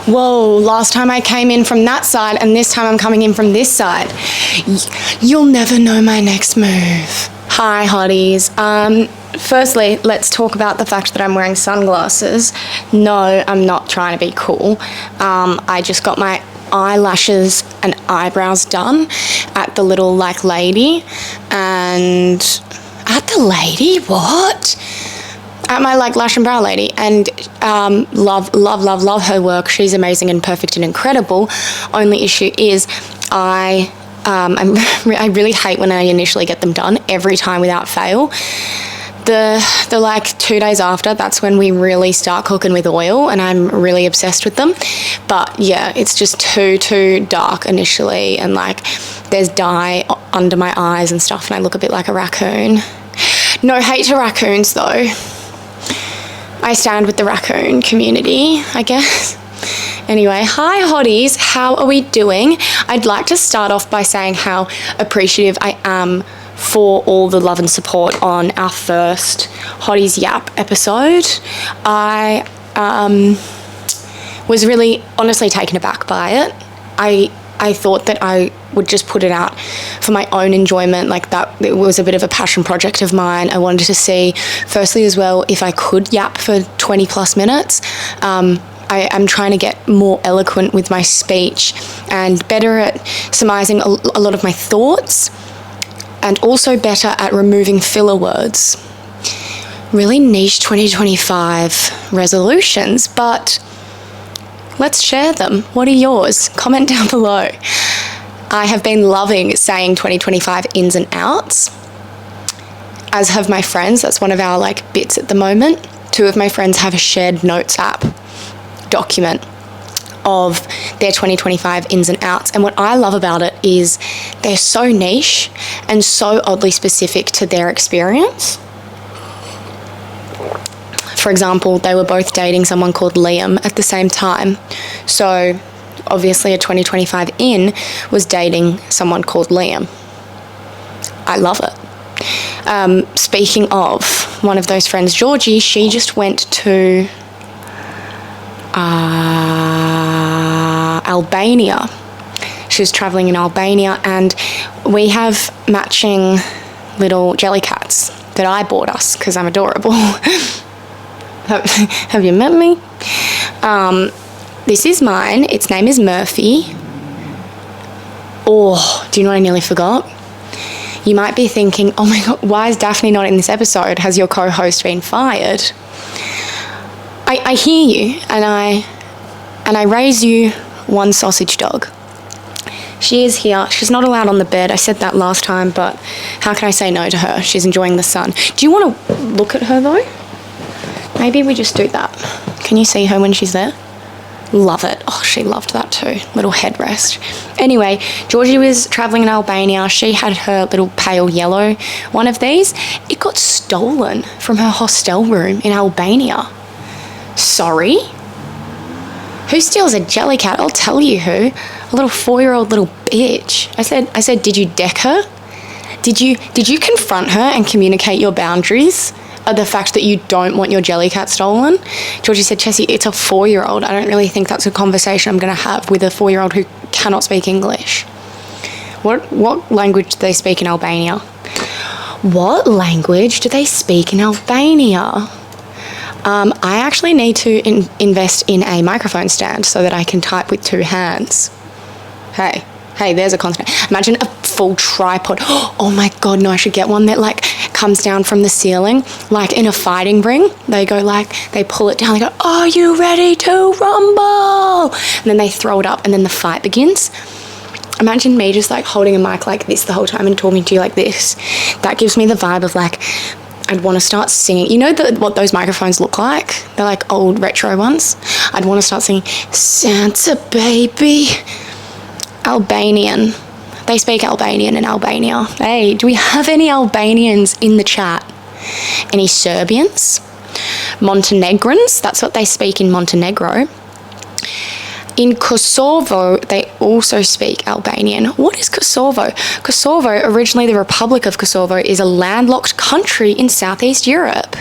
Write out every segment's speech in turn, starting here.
Whoa, last time I came in from that side and this time I'm coming in from this side. You'll never know my next move. Hi, hotties. Firstly, let's talk about the fact that I'm wearing sunglasses. No, I'm not trying to be cool. I just got my eyelashes and eyebrows done at the little lady, and at the lady, what? At my lash and brow lady, and love her work. She's amazing and perfect and incredible. Only issue is I really hate when I initially get them done every time without fail. The 2 days after, that's when we really start cooking with oil, and I'm really obsessed with them. But yeah, it's just too dark initially, and there's dye under my eyes and stuff, and I look a bit like a raccoon. No hate to raccoons though. I stand with the raccoon community, I guess. Anyway, hi hotties, how are we doing? I'd like to start off by saying how appreciative I am for all the love and support on our first Hotties Yap episode. I was really honestly taken aback by it. I thought that I would just put it out for my own enjoyment, that it was a bit of a passion project of mine. I wanted to see, firstly as well, if I could yap for 20 plus minutes. I'm trying to get more eloquent with my speech and better at surmising a lot of my thoughts, and also better at removing filler words. Really niche 2025 resolutions, but let's share them. What are yours? Comment down below. I have been loving saying 2025 ins and outs, as have my friends. That's one of our bits at the moment. 2 of my friends have a shared notes app document of their 2025 ins and outs, and what I love about it is they're so niche and so oddly specific to their experience. For example, they were both dating someone called Liam at the same time, so obviously a 2025 in was dating someone called Liam. I love it. Speaking of one of those friends, Georgie, she just went to Albania. She was traveling in Albania, and we have matching little jelly cats that I bought us because I'm adorable. Have you met me? This is mine. Its name is Murphy. Oh, do you know what I nearly forgot? You might be thinking, oh my God, why is Daphne not in this episode? Has your co-host been fired? I hear you, and I raise you one sausage dog. She is here. She's not allowed on the bed. I said that last time, but how can I say no to her? She's enjoying the sun. Do you want to look at her though? Maybe we just do that. Can you see her when she's there? Love it. Oh, she loved that too. Little headrest. Anyway, Georgie was traveling in Albania. She had her little pale yellow one of these. It got stolen from her hostel room in Albania. Sorry? Who steals a jelly cat? I'll tell you who. A little 4-year-old little bitch. I said, did you deck her? Did you confront her and communicate your boundaries of the fact that you don't want your jelly cat stolen? Georgie said, Chessie, it's a 4-year-old. I don't really think that's a conversation I'm going to have with a 4-year-old who cannot speak English. What language do they speak in Albania? What language do they speak in Albania? I actually need to invest in a microphone stand so that I can type with 2 hands. Hey, there's a constant. Imagine a full tripod. Oh my God, no, I should get one that comes down from the ceiling, in a fighting ring. They go they pull it down, they go, are you ready to rumble? And then they throw it up, and then the fight begins. Imagine me just holding a mic like this the whole time and talking to you like this. That gives me the vibe of I'd want to start singing. You know what those microphones look like? They're old retro ones. I'd want to start singing, Santa baby. Albanian. They speak Albanian in Albania. Hey, do we have any Albanians in the chat? Any Serbians? Montenegrins? That's what they speak in Montenegro. In Kosovo, they also speak Albanian. What is Kosovo? Kosovo, originally the Republic of Kosovo, is a landlocked country in Southeast Europe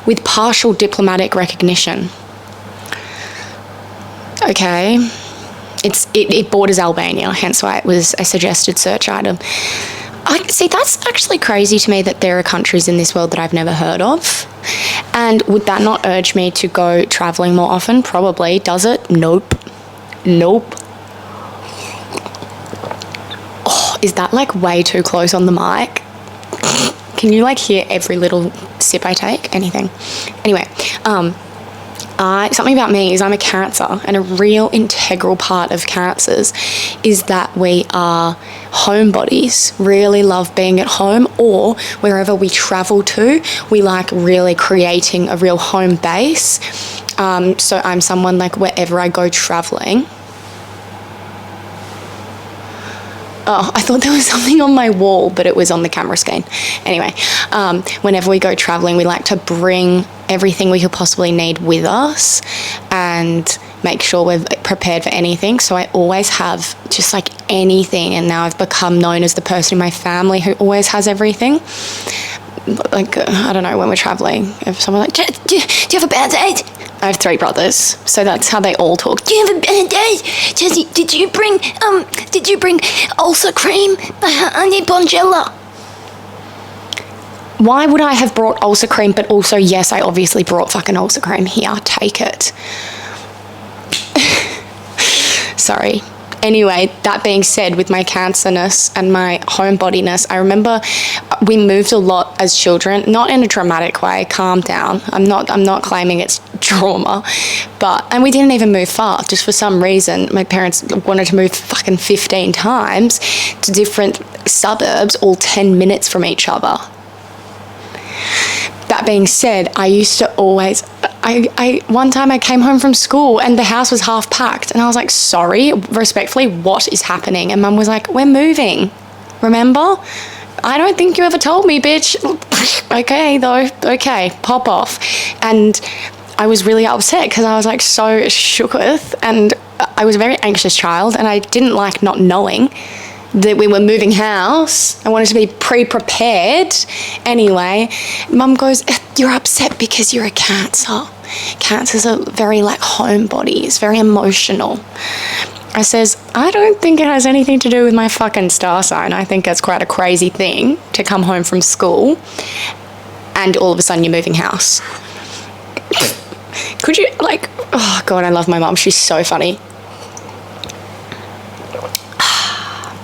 with partial diplomatic recognition. Okay. It borders Albania, hence why it was a suggested search item. I see, that's actually crazy to me that there are countries in this world that I've never heard of. And would that not urge me to go traveling more often? Probably. Does it? Nope. Oh, is that like way too close on the mic? Can you like hear every little sip I take? Anything. Anyway, something about me is I'm a Cancer, and a real integral part of Cancers is that we are homebodies, really love being at home, or wherever we travel to, we like really creating a real home base. So I'm someone like wherever I go traveling. Oh, I thought there was something on my wall, but it was on the camera screen. Anyway, whenever we go traveling, we like to bring everything we could possibly need with us and make sure we're prepared for anything. So I always have just like anything, and now I've become known as the person in my family who always has everything. Like, I don't know, when we're traveling, if someone's like, do you have a Band-Aid? I have 3 brothers, so that's how they all talk. Do you have a Band-Aid? Jesse, did you bring ulcer cream? I need Bonjela. Why would I have brought ulcer cream, but also, yes, I obviously brought fucking ulcer cream. Here, take it. Sorry. Anyway, that being said, with my Cancerness and my homebodiness, I remember we moved a lot as children, not in a dramatic way. Calm down. I'm not claiming it's trauma, and we didn't even move far. Just for some reason, my parents wanted to move fucking 15 times to different suburbs, all 10 minutes from each other. That being said, I used to always, one time I came home from school and the house was half packed, and I was like, sorry, respectfully, what is happening? And Mum was like, we're moving, remember? I don't think you ever told me, bitch. Okay, though, okay, pop off. And I was really upset because I was like so shook with, and I was a very anxious child, and I didn't like not knowing that we were moving house. I wanted to be pre-prepared. Anyway, Mum goes, you're upset because you're a Cancer. Cancers are very like homebodies, very emotional. I says, I don't think it has anything to do with my fucking star sign. I think it's quite a crazy thing to come home from school and all of a sudden you're moving house. Could you like, oh God, I love my mum. She's so funny.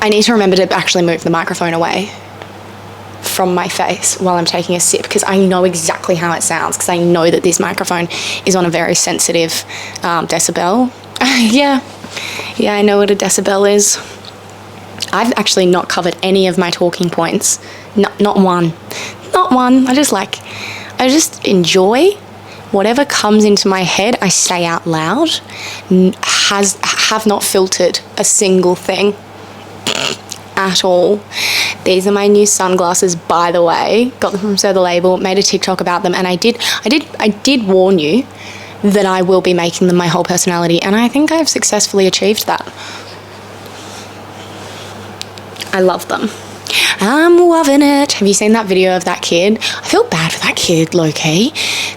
I need to remember to actually move the microphone away from my face while I'm taking a sip, because I know exactly how it sounds, because I know that this microphone is on a very sensitive decibel. Yeah, I know what a decibel is. I've actually not covered any of my talking points. Not one. I just enjoy whatever comes into my head. I say out loud. Have not filtered a single thing at all. These are my new sunglasses, by the way. Got them from So The Label, made a TikTok about them, and I did warn you that I will be making them my whole personality, and I think I've successfully achieved that. I love them. I'm loving it. Have you seen that video of that kid? I feel bad for that kid, low-key.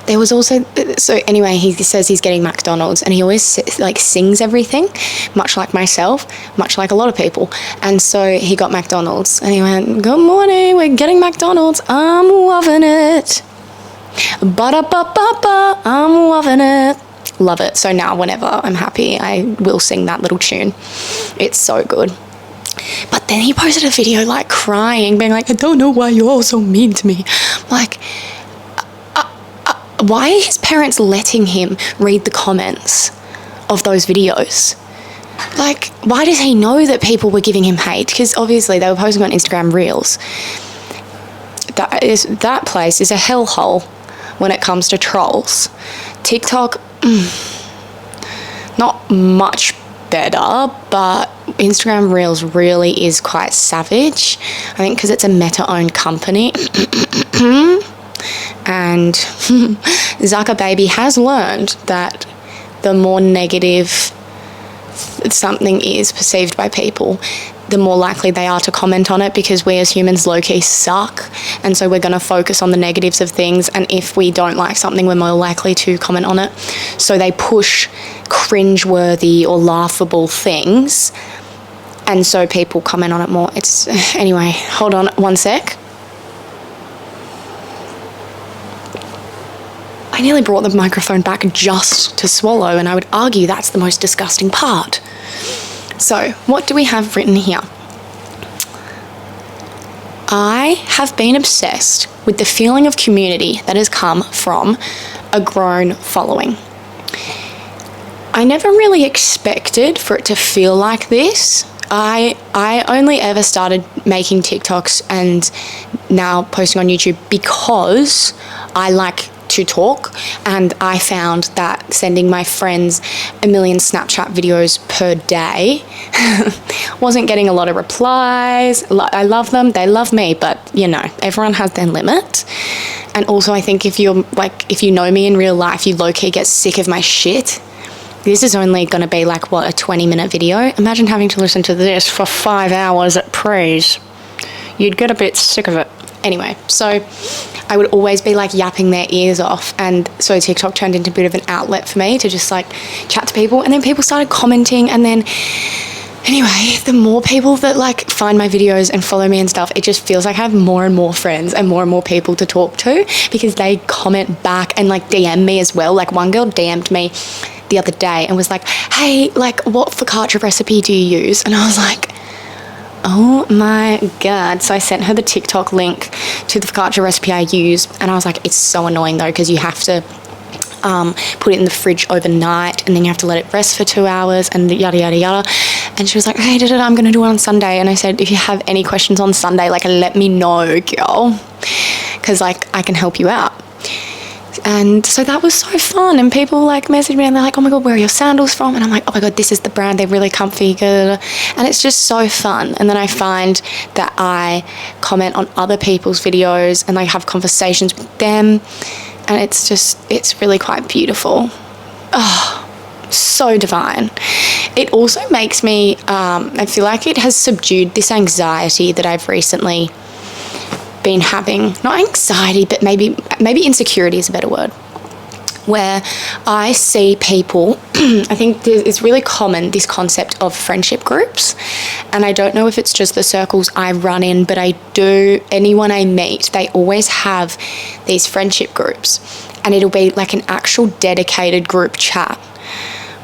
There was also, so anyway, he says he's getting McDonald's, and he always like sings everything, much like myself, much like a lot of people. And so he got McDonald's, and he went, good morning, we're getting McDonald's, I'm loving it. Ba-da-ba-ba-ba, I'm loving it. Love it. So now whenever I'm happy, I will sing that little tune. It's so good. But then he posted a video like crying, being like, I don't know why you're all so mean to me. Like, why are his parents letting him read the comments of those videos? Like, why does he know that people were giving him hate? Because obviously they were posting on Instagram Reels. That place is a hellhole when it comes to trolls. TikTok, not much better, but Instagram Reels really is quite savage. I think because it's a Meta-owned company. And Zucker Baby has learned that the more negative something is perceived by people, the more likely they are to comment on it, because we as humans low-key suck, and so we're going to focus on the negatives of things, and if we don't like something, we're more likely to comment on it. So they push cringeworthy or laughable things, and so people comment on it more. Anyway, hold on one sec. I nearly brought the microphone back just to swallow, and I would argue that's the most disgusting part. So, what do we have written here? I have been obsessed with the feeling of community that has come from a grown following. I never really expected for it to feel like this. I only ever started making TikToks and now posting on YouTube because I like to talk, and I found that sending my friends 1 million Snapchat videos per day wasn't getting a lot of replies. I love them, they love me, but everyone has their limit. And also I think if you know me in real life, you low-key get sick of my shit. This is only going to be like, a 20-minute video. Imagine having to listen to this for 5 hours at praise. You'd get a bit sick of it. Anyway, so I would always be like yapping their ears off, and so TikTok turned into a bit of an outlet for me to just like chat to people, and then people started commenting, and then anyway, the more people that like find my videos and follow me and stuff, it just feels like I have more and more friends and more people to talk to, because they comment back and like DM me as well. Like one girl DM'd me the other day and was like, hey, like what focaccia recipe do you use? And I was like, oh my God. So I sent her the TikTok link to the focaccia recipe I use, and I was like, it's so annoying though, because you have to put it in the fridge overnight, and then you have to let it rest for 2 hours, and yada yada yada. And she was like, hey, I'm gonna do it on Sunday. And I said, if you have any questions on Sunday, like let me know, girl, because like I can help you out. And so that was so fun, and people like messaged me and they're like, oh my God, where are your sandals from? And I'm like, oh my God, this is the brand, they're really comfy, good. And it's just so fun. And then I find that I comment on other people's videos and I have conversations with them, and it's really quite beautiful. Oh, so divine. It also makes me, I feel like it has subdued this anxiety that I've recently been having. Not anxiety, but maybe insecurity is a better word, where I see people, I think it's really common, this concept of friendship groups, and I don't know if it's just the circles I run in, but anyone I meet, they always have these friendship groups, and it'll be like an actual dedicated group chat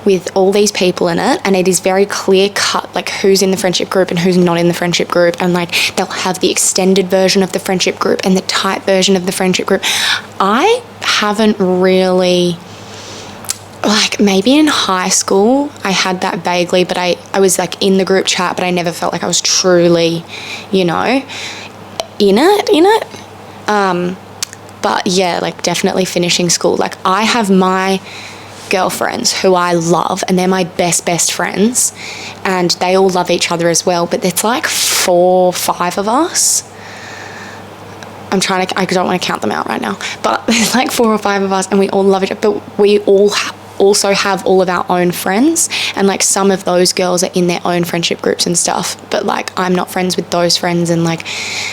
with all these people in it, and it is very clear cut, like who's in the friendship group and who's not in the friendship group, and like they'll have the extended version of the friendship group and the tight version of the friendship group. I haven't really, like maybe in high school I had that vaguely, but I was like in the group chat, but I never felt like I was truly, in it. But yeah, like definitely finishing school, like I have my girlfriends who I love, and they're my best friends, and they all love each other as well, but it's like 4 or 5 of us. I don't want to count them out right now, but there's like 4 or 5 of us, and we all love each other, but we all also have all of our own friends, and like some of those girls are in their own friendship groups and stuff, but like I'm not friends with those friends, and like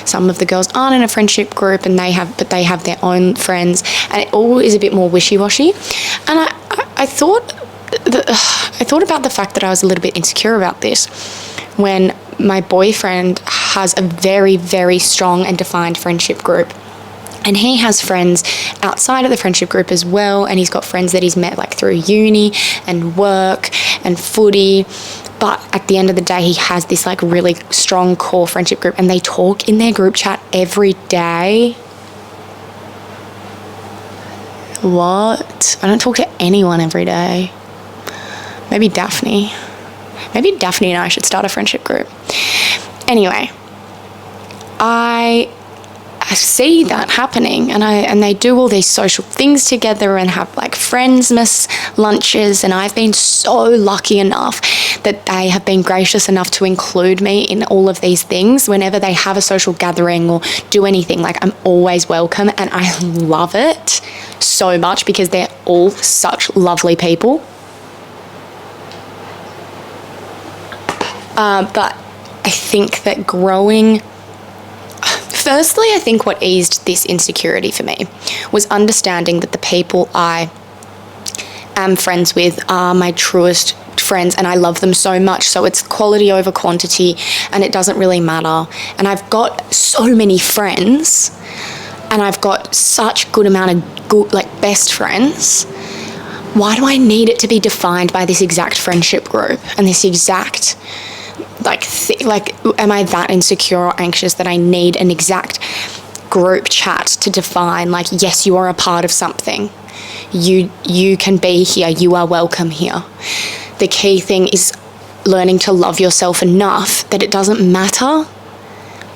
some of the girls aren't in a friendship group, and they have their own friends, and it all is a bit more wishy-washy. And I thought about the fact that I was a little bit insecure about this when my boyfriend has a very, very strong and defined friendship group. And he has friends outside of the friendship group as well, and he's got friends that he's met like through uni and work and footy. But at the end of the day, he has this like really strong core friendship group, and they talk in their group chat every day. What? I don't talk to anyone every day. Maybe Daphne. Maybe Daphne and I should start a friendship group. Anyway, I see that happening, and they do all these social things together and have like friendsmas lunches, and I've been so lucky enough that they have been gracious enough to include me in all of these things. Whenever they have a social gathering or do anything, like I'm always welcome, and I love it so much because they're all such lovely people. But think that growing, firstly, I think what eased this insecurity for me was understanding that the people I am friends with are my truest friends, and I love them so much. So it's quality over quantity, and it doesn't really matter. And I've got so many friends, and I've got such good amount of good, like, best friends. Why do I need it to be defined by this exact friendship group and this exact, am I that insecure or anxious that I need an exact group chat to define, like, yes, you are a part of something. You can be here. You are welcome here. The key thing is learning to love yourself enough that it doesn't matter.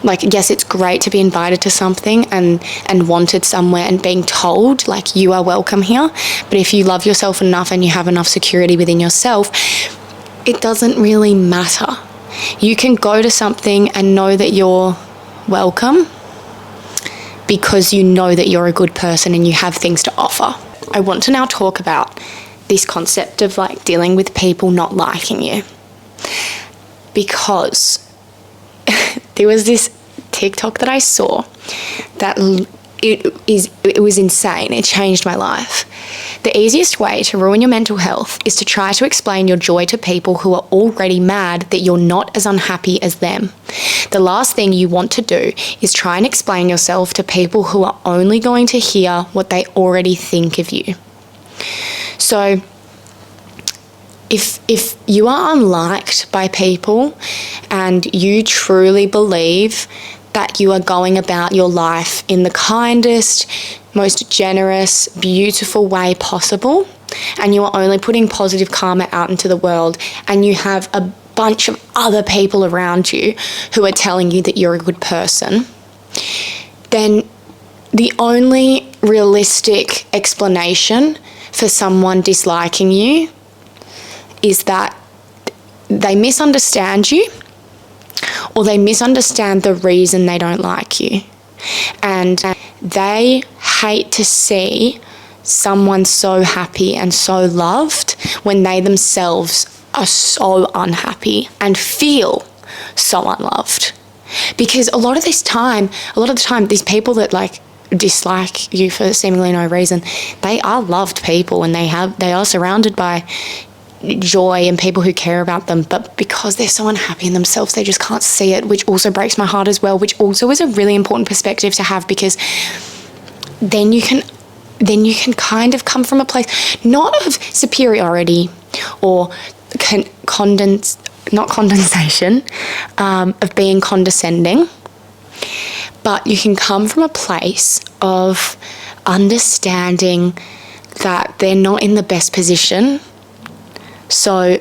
Like, yes, it's great to be invited to something and wanted somewhere and being told, like, you are welcome here. But if you love yourself enough and you have enough security within yourself, it doesn't really matter. You can go to something and know that you're welcome because you know that you're a good person and you have things to offer. I want to now talk about this concept of, like, dealing with people not liking you, because there was this TikTok that I saw that it was insane. It changed my life. The easiest way to ruin your mental health is to try to explain your joy to people who are already mad that you're not as unhappy as them. The last thing you want to do is try and explain yourself to people who are only going to hear what they already think of you. So if you are unliked by people and you truly believe that you are going about your life in the kindest, most generous, beautiful way possible, and you are only putting positive karma out into the world, and you have a bunch of other people around you who are telling you that you're a good person, then the only realistic explanation for someone disliking you is that they misunderstand you, or they misunderstand the reason they don't like you. And they hate to see someone so happy and so loved when they themselves are so unhappy and feel so unloved. Because a lot of the time, these people that, like, dislike you for seemingly no reason, they are loved people, and they are surrounded by joy and people who care about them, but because they're so unhappy in themselves, they just can't see it, which also breaks my heart as well, which also is a really important perspective to have, because then you can kind of come from a place not of superiority or not condensation, of being condescending, but you can come from a place of understanding that they're not in the best position. So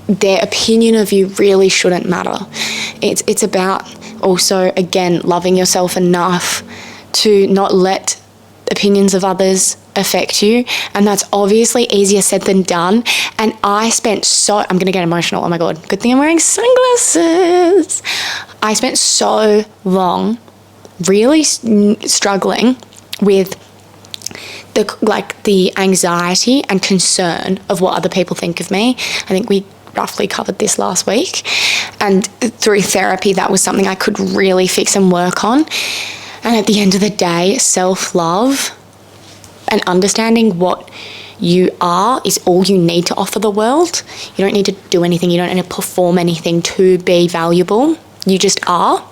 their opinion of you really shouldn't matter. It's about also, again, loving yourself enough to not let opinions of others affect you. And that's obviously easier said than done. And I'm going to get emotional. Oh my God. Good thing I'm wearing sunglasses. I spent so long really struggling with the anxiety and concern of what other people think of me. I think we roughly covered this last week. And through therapy, that was something I could really fix and work on. And at the end of the day, self-love and understanding what you are is all you need to offer the world. You don't need to do anything. You don't need to perform anything to be valuable. You just are.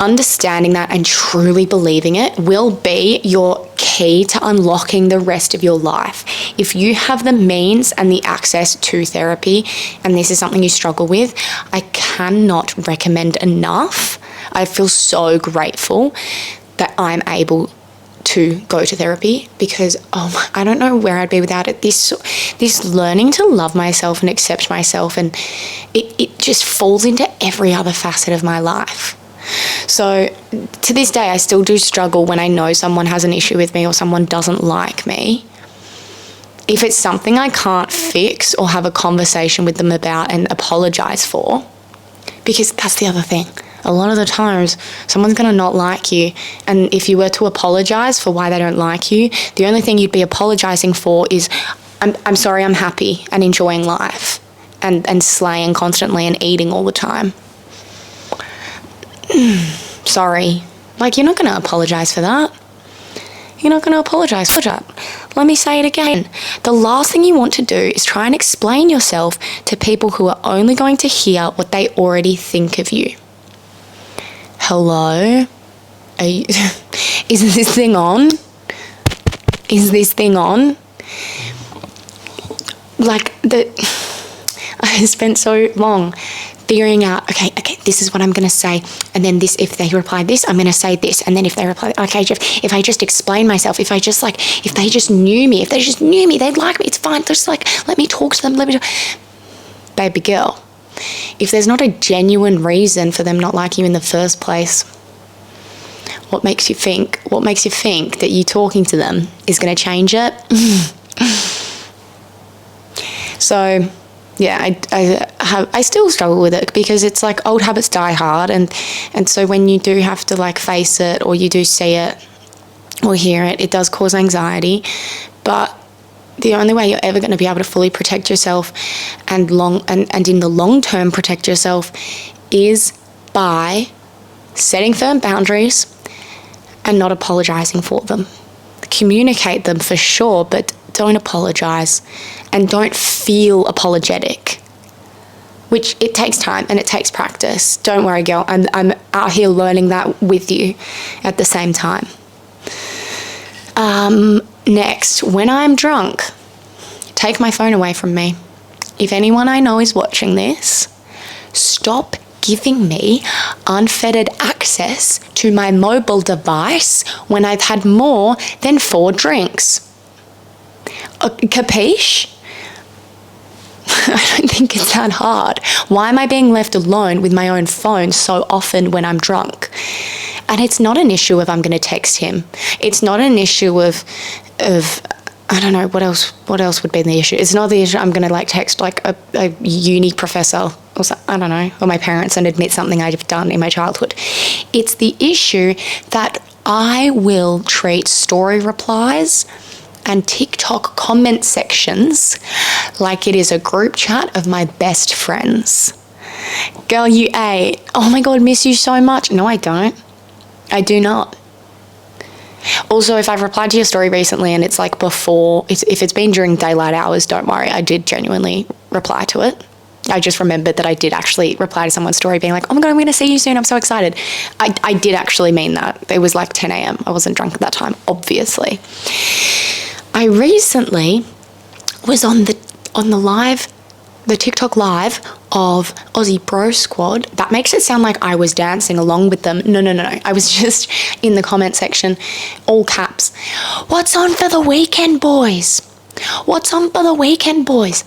Understanding that and truly believing it will be your key to unlocking the rest of your life. If you have the means and the access to therapy, and this is something you struggle with, I cannot recommend enough. I feel so grateful that I'm able to go to therapy, because I don't know where I'd be without it. This learning to love myself and accept myself, and it just falls into every other facet of my life. So to this day, I still do struggle when I know someone has an issue with me or someone doesn't like me. If it's something I can't fix or have a conversation with them about and apologize for, because that's the other thing. A lot of the times, someone's going to not like you. And if you were to apologize for why they don't like you, the only thing you'd be apologizing for is, I'm sorry, I'm happy and enjoying life. and slaying constantly and eating all the time. Sorry. Like, you're not going to apologize for that. You're not going to apologize for that. Let me say it again. The last thing you want to do is try and explain yourself to people who are only going to hear what they already think of you. Hello? Is this thing on? Is this thing on? Like, I spent so long figuring out, okay, this is what I'm going to say. And then this, if they reply this, I'm going to say this. And then if they reply, okay, Jeff, if I just explain myself, if they just knew me, they'd like me. It's fine. Just like, let me talk to them. Baby girl, if there's not a genuine reason for them not liking you in the first place, what makes you think that you talking to them is going to change it? So, yeah, I still struggle with it because it's like old habits die hard, and so when you do have to like face it, or you do see it or hear it, it does cause anxiety. But the only way you're ever going to be able to fully protect yourself and in the long term protect yourself is by setting firm boundaries and not apologizing for them. Communicate them for sure, but don't apologize, and don't feel apologetic, which it takes time and it takes practice. Don't worry, girl. I'm out here learning that with you at the same time. Next, when I'm drunk, take my phone away from me. If anyone I know is watching this, stop giving me unfettered access to my mobile device when I've had more than 4 drinks. Capiche? I don't think it's that hard. Why am I being left alone with my own phone so often when I'm drunk? And it's not an issue of I'm going to text him. It's not an issue of I don't know, what else would be the issue? It's not the issue I'm going to like text like a uni professor or I don't know, or my parents and admit something I've done in my childhood. It's the issue that I will treat story replies and TikTok comment sections like it is a group chat of my best friends. Girl, you ate. Oh my God, miss you so much. No, I don't. I do not. Also, if I've replied to your story recently and it's like before, if it's been during daylight hours, don't worry. I did genuinely reply to it. I just remembered that I did actually reply to someone's story being like, oh my God, I'm going to see you soon. I'm so excited. I did actually mean that. It was like 10 a.m. I wasn't drunk at that time, obviously. I recently was on the TikTok live of Aussie Bro Squad. That makes it sound like I was dancing along with them. No. I was just in the comment section, all caps. What's on for the weekend, boys? What's on for the weekend, boys?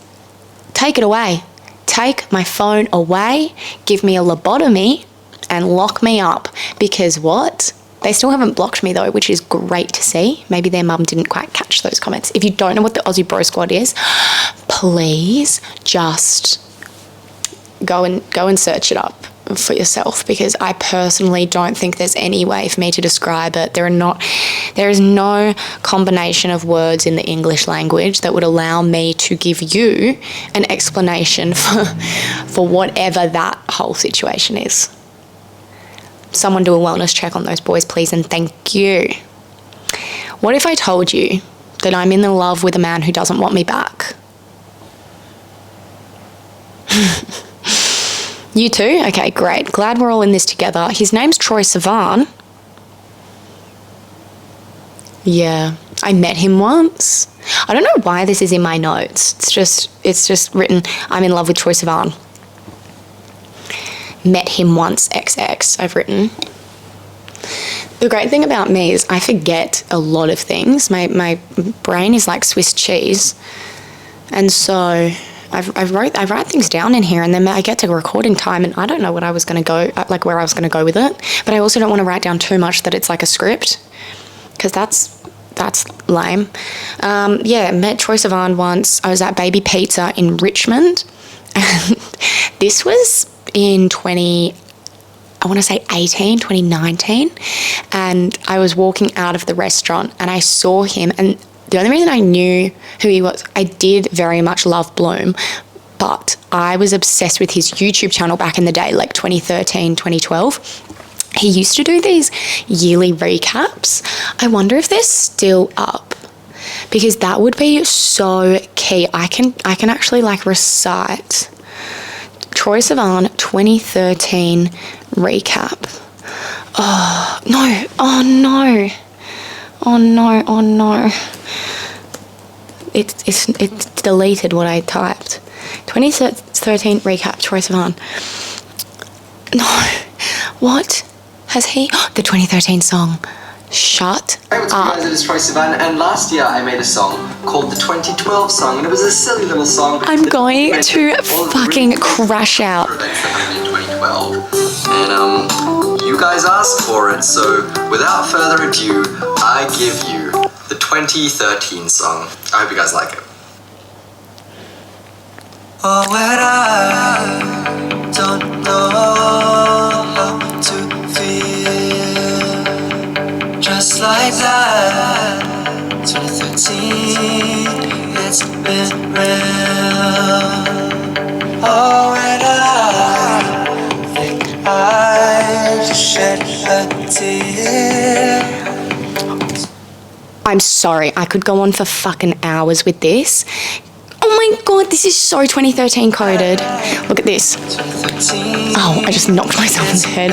Take it away. Take my phone away, give me a lobotomy, and lock me up. Because what? They still haven't blocked me though, which is great to see. Maybe their mum didn't quite catch those comments. If you don't know what the Aussie Bro Squad is, please just go and search it up for yourself, because I personally don't think there's any way for me to describe it. There is no combination of words in the English language that would allow me to give you an explanation for whatever that whole situation is. Someone do a wellness check on those boys, please, and thank you. What if I told you that I'm in love with a man who doesn't want me back? You too? Okay, great. Glad we're all in this together. His name's Troy Sivan. Yeah, I met him once. I don't know why this is in my notes. It's just written, I'm in love with Troy Sivan. Met him once, XX, I've written. The great thing about me is I forget a lot of things. My brain is like Swiss cheese. And so I write things down in here, and then I get to recording time and I don't know what I was going to go, like where I was going to go with it. But I also don't want to write down too much that it's like a script, because that's lame. Met Troy Sivan once. I was at Baby Pizza in Richmond. And this was in 2019, and I was walking out of the restaurant and I saw him, and the only reason I knew who he was, I did very much love Bloom, but I was obsessed with his YouTube channel back in the day, like 2013, 2012. He used to do these yearly recaps. I wonder if they're still up, because that would be so key. I can actually like recite Troye Sivan 2013 recap. Oh no, oh no, oh no, oh no. It's deleted what I typed. 2013 recap, Troye Sivan. No, what has he? The 2013 song. Shut Hey, what's up guys, it is Troye Sivan, and last year I made a song called the 2012 song, and it was a silly little song. I'm going to fucking crash out. Events that happened in 2012, and you guys asked for it, so without further ado, I give you the 2013 song. I hope you guys like it. Oh, when I don't know how to feel, just like that, 2013, it's been real. Oh, and I think I just shed a tear. I'm sorry, I could go on for fucking hours with this. Oh my god, this is so 2013 coded. Look at this. Oh, I just knocked myself in the head.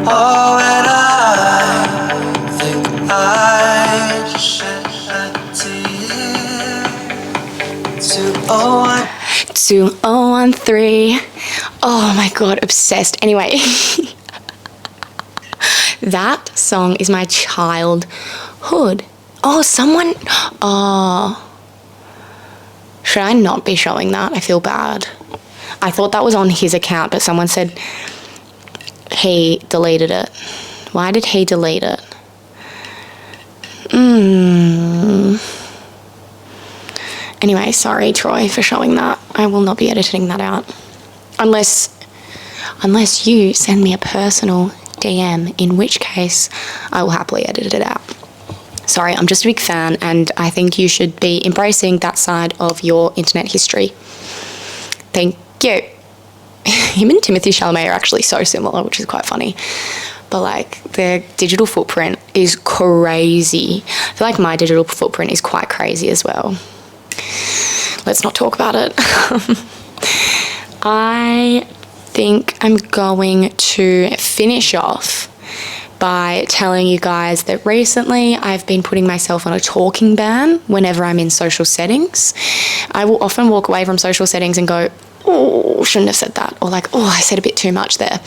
Oh, and I think I just shed a tear. 2013. Oh my god, obsessed. Anyway, that song is my childhood. Oh, someone. Oh. Should I not be showing that? I feel bad. I thought that was on his account, but someone said he deleted it. Why did he delete it? Anyway, sorry, Troye, for showing that. I will not be editing that out. Unless you send me a personal DM, in which case I will happily edit it out. Sorry, I'm just a big fan, and I think you should be embracing that side of your internet history. Thank you. Him and Timothée Chalamet are actually so similar, which is quite funny. But like, their digital footprint is crazy. I feel like my digital footprint is quite crazy as well. Let's not talk about it. I think I'm going to finish off by telling you guys that recently I've been putting myself on a talking ban whenever I'm in social settings. I will often walk away from social settings and go, oh, shouldn't have said that, or like, oh, I said a bit too much there.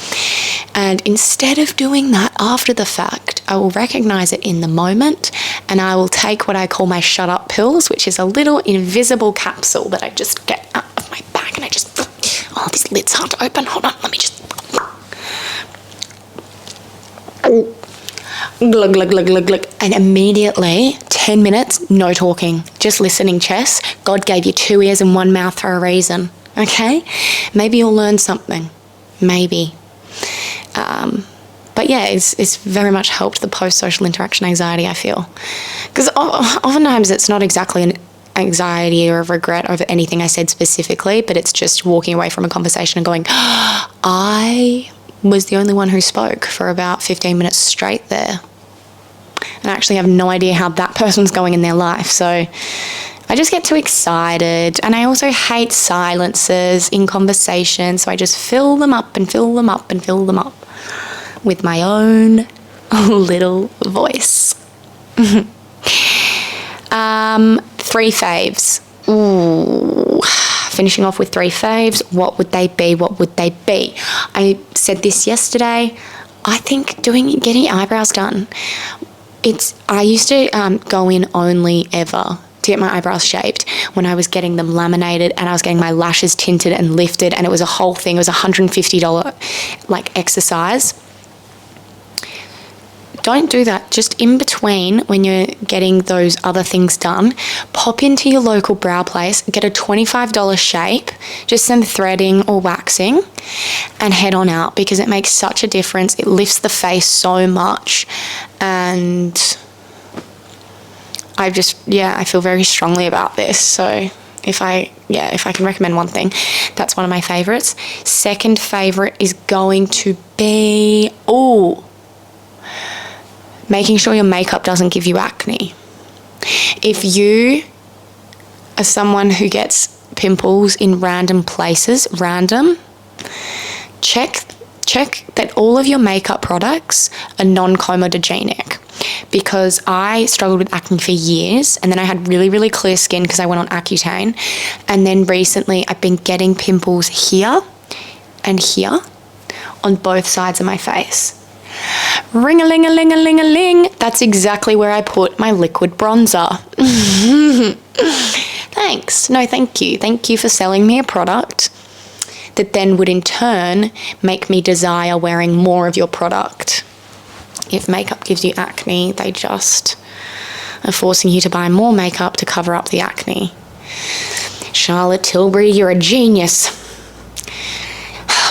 And instead of doing that after the fact, I will recognize it in the moment, and I will take what I call my shut up pills, which is a little invisible capsule that I just get out of my bag, and I just, oh, this lid's hard to open. Hold on, let me just. Glug, glug, glug, glug, glug. And immediately, 10 minutes, no talking, just listening, Chess. God gave you 2 ears and 1 mouth for a reason, okay? Maybe you'll learn something, maybe. But yeah, it's very much helped the post-social interaction anxiety, I feel. Because oftentimes it's not exactly an anxiety or a regret over anything I said specifically, but it's just walking away from a conversation and going, I was the only one who spoke for about 15 minutes straight there. And I actually have no idea how that person's going in their life. So I just get too excited. And I also hate silences in conversation. So I just fill them up and fill them up and fill them up with my own little voice. 3 faves. Ooh. Finishing off with 3 faves. What would they be? What would they be? I said this yesterday. I think getting eyebrows done. I used to go in only ever to get my eyebrows shaped when I was getting them laminated and I was getting my lashes tinted and lifted, and it was a whole thing. It was $150 like exercise. Don't do that. Just in between when you're getting those other things done, pop into your local brow place, get a $25 shape, just some threading or waxing, and head on out, because it makes such a difference. It lifts the face so much, and I feel very strongly about this. So If I can recommend one thing, that's one of my favorites. Second favorite is going to be, making sure your makeup doesn't give you acne. If you are someone who gets pimples in random places, check that all of your makeup products are non-comedogenic, because I struggled with acne for years, and then I had really, really clear skin because I went on Accutane, and then recently I've been getting pimples here and here on both sides of my face. Ring-a-ling-a-ling-a-ling-a-ling. That's exactly where I put my liquid bronzer. Thanks. No, thank you. Thank you for selling me a product that then would in turn make me desire wearing more of your product. If makeup gives you acne, they just are forcing you to buy more makeup to cover up the acne. Charlotte Tilbury, you're a genius.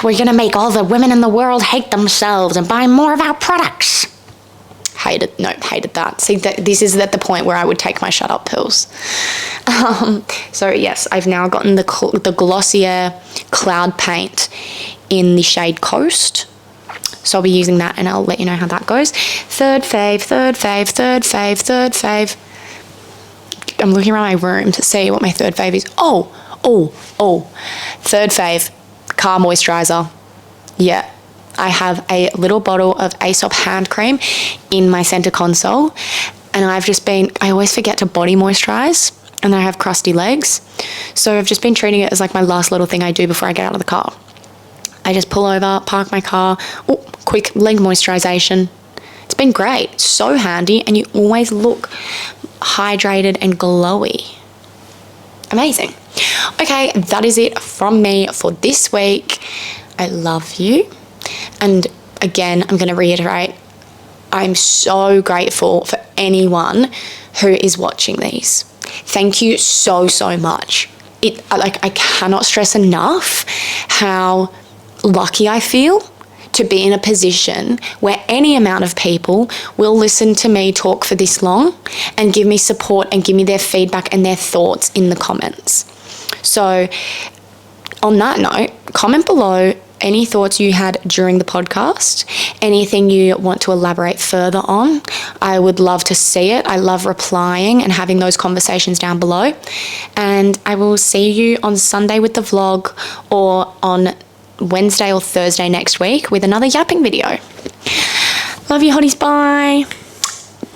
We're going to make all the women in the world hate themselves and buy more of our products. Hated that. See, this is at the point where I would take my shut up pills. So yes, I've now gotten the Glossier Cloud Paint in the shade Coast. So I'll be using that, and I'll let you know how that goes. Third fave. I'm looking around my room to see what my third fave is. Third fave, car moisturizer. Yeah, I have a little bottle of Aesop hand cream in my center console, and I always forget to body moisturize, and then I have crusty legs. So I've just been treating it as like my last little thing I do before I get out of the car. I just pull over, park my car, quick leg moisturization. It's been great. It's so handy, and you always look hydrated and glowy. Amazing. Okay, that is it from me for this week. I love you. And again, I'm going to reiterate, I'm so grateful for anyone who is watching these. Thank you so, so much. I cannot stress enough how lucky I feel to be in a position where any amount of people will listen to me talk for this long and give me support and give me their feedback and their thoughts in the comments. So on that note, comment below any thoughts you had during the podcast, anything you want to elaborate further on. I would love to see it. I love replying and having those conversations down below. And I will see you on Sunday with the vlog, or on Wednesday or Thursday next week with another yapping video. Love you, hotties. Bye.